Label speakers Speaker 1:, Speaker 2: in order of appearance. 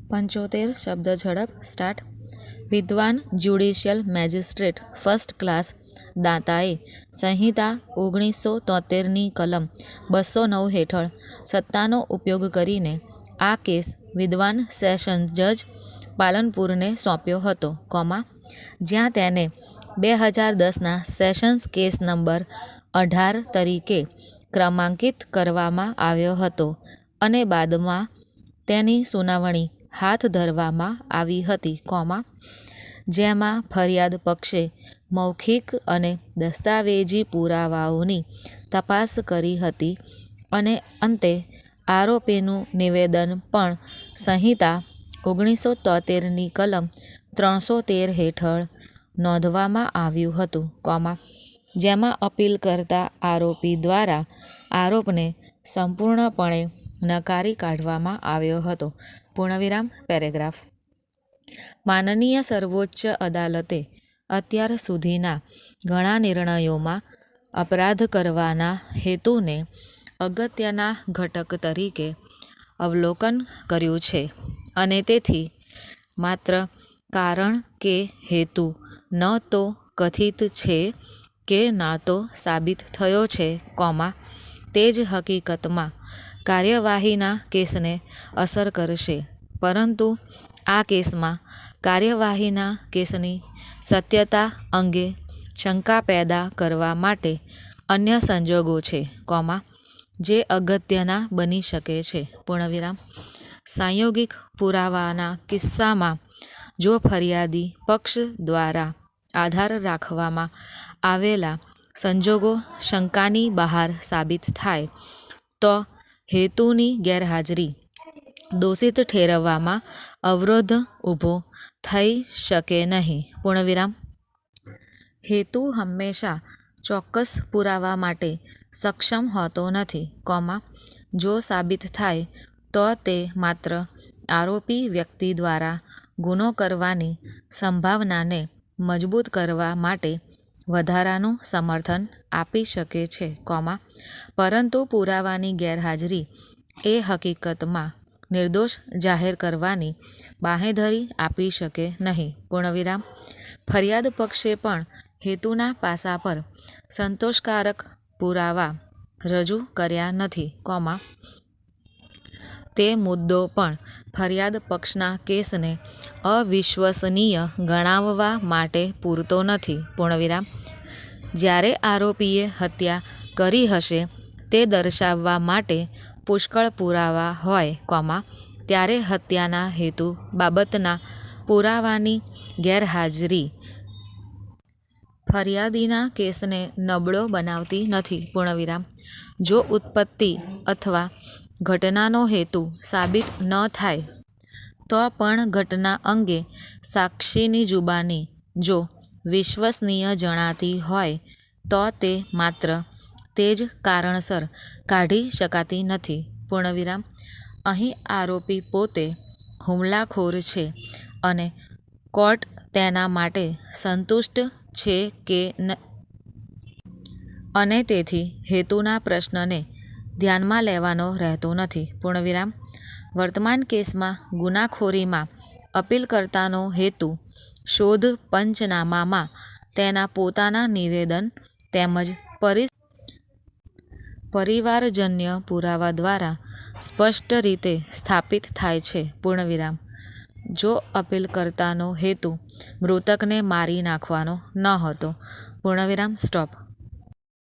Speaker 1: 75 શબ્દ ઝડપ સ્ટાર્ટ. વિદ્વાન જ્યુડિશિયલ મેજિસ્ટ્રેટ ફર્સ્ટ ક્લાસ દાતાએ સંહિતા 1973ની કલમ 209 હેઠળ સત્તાનો ઉપયોગ કરીને આ કેસ વિદ્વાન સેશન્સ જજ પાલનપુરને સોંપ્યો હતો, જ્યાં તેને 2010ના સેશન્સ કેસ નંબર 18 તરીકે ક્રમાંકિત કરવામાં આવ્યો હતો અને બાદમાં તેની સુનાવણી હાથ ધરવામાં આવી હતી, જેમાં ફરિયાદ પક્ષે મૌખિક અને દસ્તાવેજી પુરાવાઓની તપાસ કરી હતી અને અંતે આરોપીનું નિવેદન પણ સંહિતા 1973ની કલમ 313 હેઠળ નોંધવામાં આવ્યું હતું, જેમાં અપીલ કરતા આરોપી દ્વારા આરોપને સંપૂર્ણપણે નકારી કાઢવામાં આવ્યો હતો. પેરેગ્રાફ. માનનીય સર્વોચ્ચ અદાલતે અત્યાર સુધીના ઘણા નિર્ણયોમાં અપરાધ કરવાના હેતુને અગત્યના ઘટક તરીકે અવલોકન કર્યું છે અને તેથી માત્ર કારણ કે હેતુ ન તો કથિત છે કે ના તો સાબિત થયો છે, તે જ હકીકતમાં કાર્યવાહીના કેસને અસર કરશે, પરંતુ આ કેસમાં કાર્યવાહીના કેસની સત્યતા અંગે શંકા પેદા કરવા માટે અન્ય સંજોગો છે, જે અગત્યના બની શકે છે. સંયોગિક પુરાવાના કિસ્સામાં જો ફરિયાદી પક્ષ દ્વારા આધાર રાખવામાં આવેલા સંજોગો શંકાની બહાર સાબિત થાય તો હેતુની ગેરહાજરી દોષિત ઠેરવવામાં અવરોધ ઊભો થઈ શકે નહીં. હેતુ હંમેશા ચોક્કસ પુરાવા માટે સક્ષમ હોતો નથી, જો સાબિત થાય તો તે માત્ર આરોપી વ્યક્તિ દ્વારા ગુનો કરવાની સંભાવનાને મજબૂત કરવા માટે વધારાનું સમર્થન આપી શકે છે, પરંતુ પુરાવાની ગેરહાજરી એ હકીકતમાં નિર્દોષ જાહેર કરવાની બાંહેધરી આપી શકે નહીં. ફરિયાદ પક્ષે પણ હેતુના પાસા પર સંતોષકારક પુરાવા રજૂ કર્યા નથી, તે મુદ્દો પણ ફરિયાદ પક્ષના કેસને અવિશ્વસનીય ગણાવવા માટે પૂરતો નથી. જ્યારે આરોપીએ હત્યા કરી હશે તે દર્શાવવા માટે પુષ્કળ પુરાવા હોય, ત્યારે હત્યાના હેતુ બાબતના પુરાવાની ગેરહાજરી ફરિયાદીના કેસને નબળો બનાવતી નથી. જો ઉત્પત્તિ અથવા ઘટનાનો હેતુ સાબિત ન થાય તો પણ ઘટના અંગે સાક્ષીની જુબાની જો વિશ્વસનીય જણાતી હોય તો તે માત્ર તે જ કારણસર કાઢી શકાતી નથી. અહીં આરોપી પોતે હુમલાખોર છે અને કોર્ટ તેના માટે સંતુષ્ટ છે કે અને તેથી હેતુના પ્રશ્નને ધ્યાનમાં લેવાનો રહેતો નથી. વર્તમાન કેસમાં ગુનાખોરીમાં અપીલકર્તાનો હેતુ શોધ પંચનામામાં તેના પોતાના નિવેદન તેમજ પરિવારજન્ય પુરાવા દ્વારા સ્પષ્ટ રીતે સ્થાપિત થાય છે. જો અપીલકર્તાનો હેતુ મૃતકને મારી નાખવાનો ન હતો. સ્ટોપ.